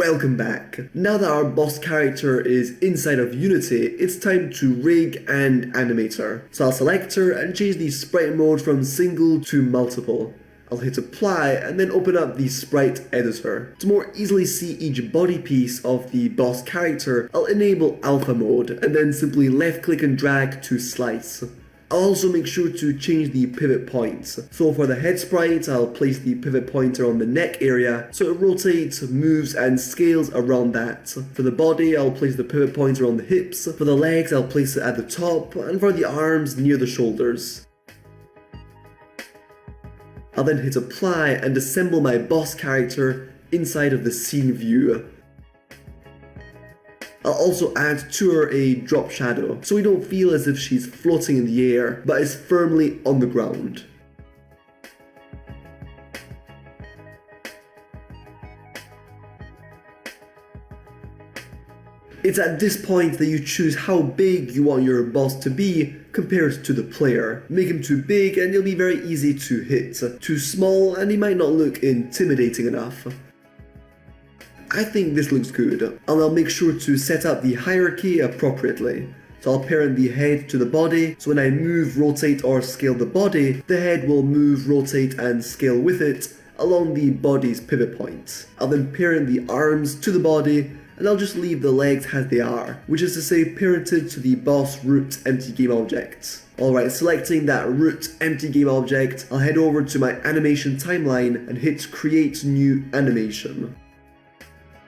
welcome back. Now that our boss character is inside of Unity, it's time to rig and animate her. So I'll select her and change the sprite mode from single to multiple. I'll hit apply and then open up the sprite editor. To more easily see each body piece of the boss character, I'll enable alpha mode and then simply left click and drag to slice. I'll also make sure to change the pivot points. So for the head sprite, I'll place the pivot pointer on the neck area so it rotates, moves and scales around that. For the body, I'll place the pivot pointer on the hips. For the legs, I'll place it at the top, and for the arms, near the shoulders. I'll then hit apply and assemble my boss character inside of the scene view. I'll also add to her a drop shadow, so we don't feel as if she's floating in the air, but is firmly on the ground. It's at this point that you choose how big you want your boss to be compared to the player. Make him too big and he'll be very easy to hit. Too small and he might not look intimidating enough. I think this looks good, and I'll make sure to set up the hierarchy appropriately. So I'll parent the head to the body, so when I move, rotate or scale the body, the head will move, rotate and scale with it along the body's pivot points. I'll then parent the arms to the body, and I'll just leave the legs as they are, which is to say parented to the boss root empty game object. Alright, selecting that root empty game object, I'll head over to my animation timeline and hit create new animation.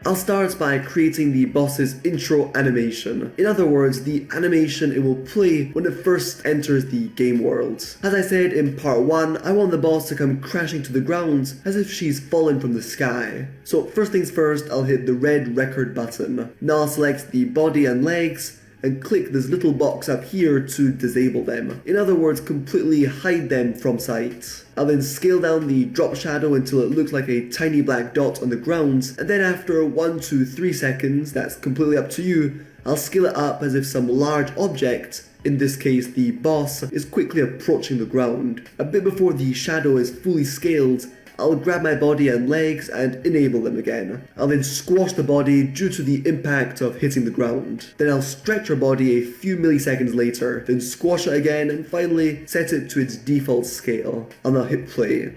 I'll start by creating the boss's intro animation. In other words, the animation it will play when it first enters the game world. As I said in part 1, I want the boss to come crashing to the ground as if she's fallen from the sky. So first things first, I'll hit the red record button. Now I'll select the body and legs and click this little box up here to disable them. In other words, completely hide them from sight. I'll then scale down the drop shadow until it looks like a tiny black dot on the ground, and then after 1 to 3 seconds, that's completely up to you, I'll scale it up as if some large object, in this case the boss, is quickly approaching the ground. A bit before the shadow is fully scaled, I'll grab my body and legs and enable them again. I'll then squash the body due to the impact of hitting the ground. Then I'll stretch her body a few milliseconds later, then squash it again and finally set it to its default scale. I'll now hit play.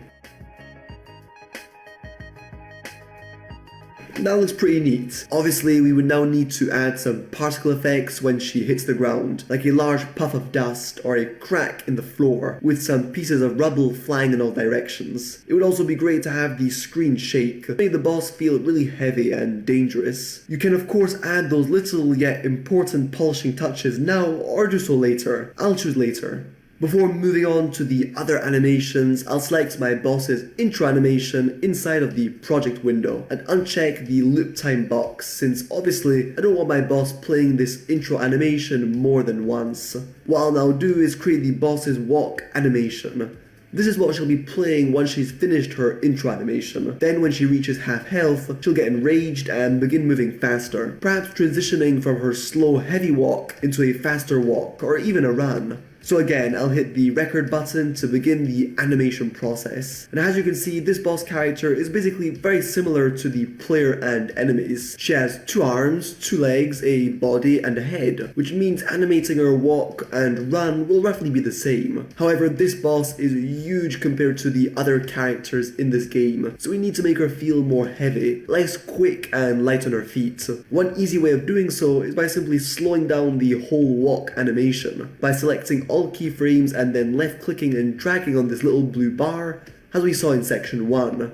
That looks pretty neat. Obviously, we would now need to add some particle effects when she hits the ground, like a large puff of dust or a crack in the floor, with some pieces of rubble flying in all directions. It would also be great to have the screen shake, make the boss feel really heavy and dangerous. You can of course add those little yet important polishing touches now or do so later. I'll choose later. Before moving on to the other animations, I'll select my boss's intro animation inside of the project window and uncheck the loop time box, since obviously I don't want my boss playing this intro animation more than once. What I'll now do is create the boss's walk animation. This is what she'll be playing once she's finished her intro animation. Then when she reaches half health, she'll get enraged and begin moving faster, perhaps transitioning from her slow heavy walk into a faster walk or even a run. So again, I'll hit the record button to begin the animation process. And as you can see, this boss character is basically very similar to the player and enemies. She has 2 arms, 2 legs, a body and a head, which means animating her walk and run will roughly be the same. However, this boss is huge compared to the other characters in this game, so we need to make her feel more heavy, less quick and light on her feet. One easy way of doing so is by simply slowing down the whole walk animation, by selecting all keyframes and then left clicking and dragging on this little blue bar as we saw in section 1.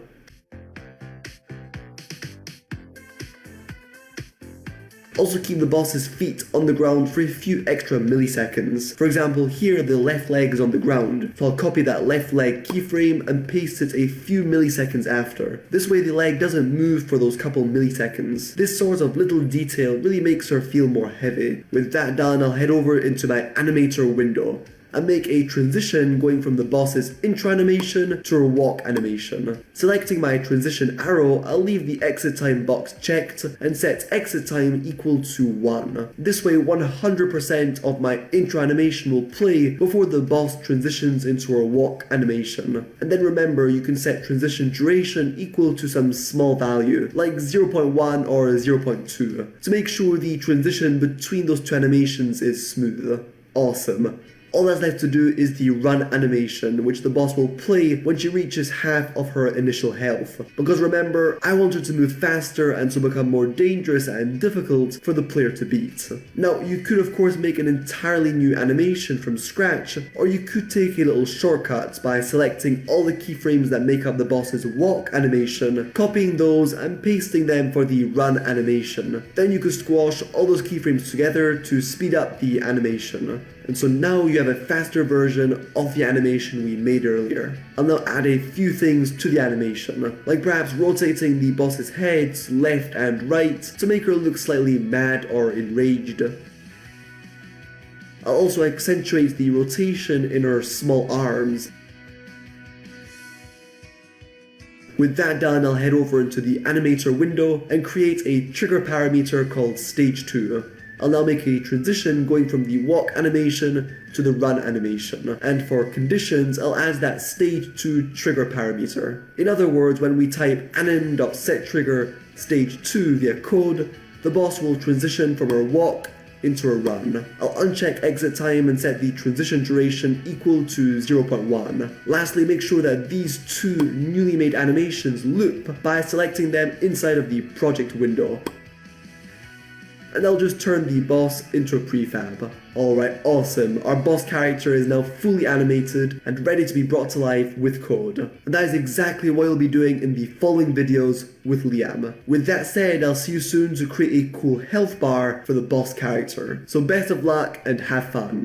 Also keep the boss's feet on the ground for a few extra milliseconds. For example, here the left leg is on the ground, so I'll copy that left leg keyframe and paste it a few milliseconds after. This way the leg doesn't move for those couple milliseconds. This sort of little detail really makes her feel more heavy. With that done, I'll head over into my animator window. and make a transition going from the boss's intro animation to her walk animation. Selecting my transition arrow, I'll leave the exit time box checked and set exit time equal to 1. This way 100% of my intro animation will play before the boss transitions into her walk animation. And then remember, you can set transition duration equal to some small value, like 0.1 or 0.2, to make sure the transition between those two animations is smooth. Awesome. All that's left to do is the run animation, which the boss will play when she reaches half of her initial health. Because remember, I want her to move faster and so become more dangerous and difficult for the player to beat. Now, you could of course make an entirely new animation from scratch, or you could take a little shortcut by selecting all the keyframes that make up the boss's walk animation, copying those and pasting them for the run animation. Then you could squash all those keyframes together to speed up the animation. And so now you have a faster version of the animation we made earlier. I'll now add a few things to the animation, like perhaps rotating the boss's head left and right to make her look slightly mad or enraged. I'll also accentuate the rotation in her small arms. With that done, I'll head over into the animator window and create a trigger parameter called stage 2. I'll now make a transition going from the walk animation to the run animation, and for conditions I'll add that stage 2 trigger parameter. In other words, when we type anim.setTrigger stage 2 via code, the boss will transition from her walk into a run. I'll uncheck exit time and set the transition duration equal to 0.1. Lastly, make sure that these two newly made animations loop by selecting them inside of the project window. And I'll just turn the boss into a prefab. Alright, awesome. Our boss character is now fully animated and ready to be brought to life with code. And that is exactly what you'll be doing in the following videos with Liam. With that said, I'll see you soon to create a cool health bar for the boss character. So best of luck and have fun.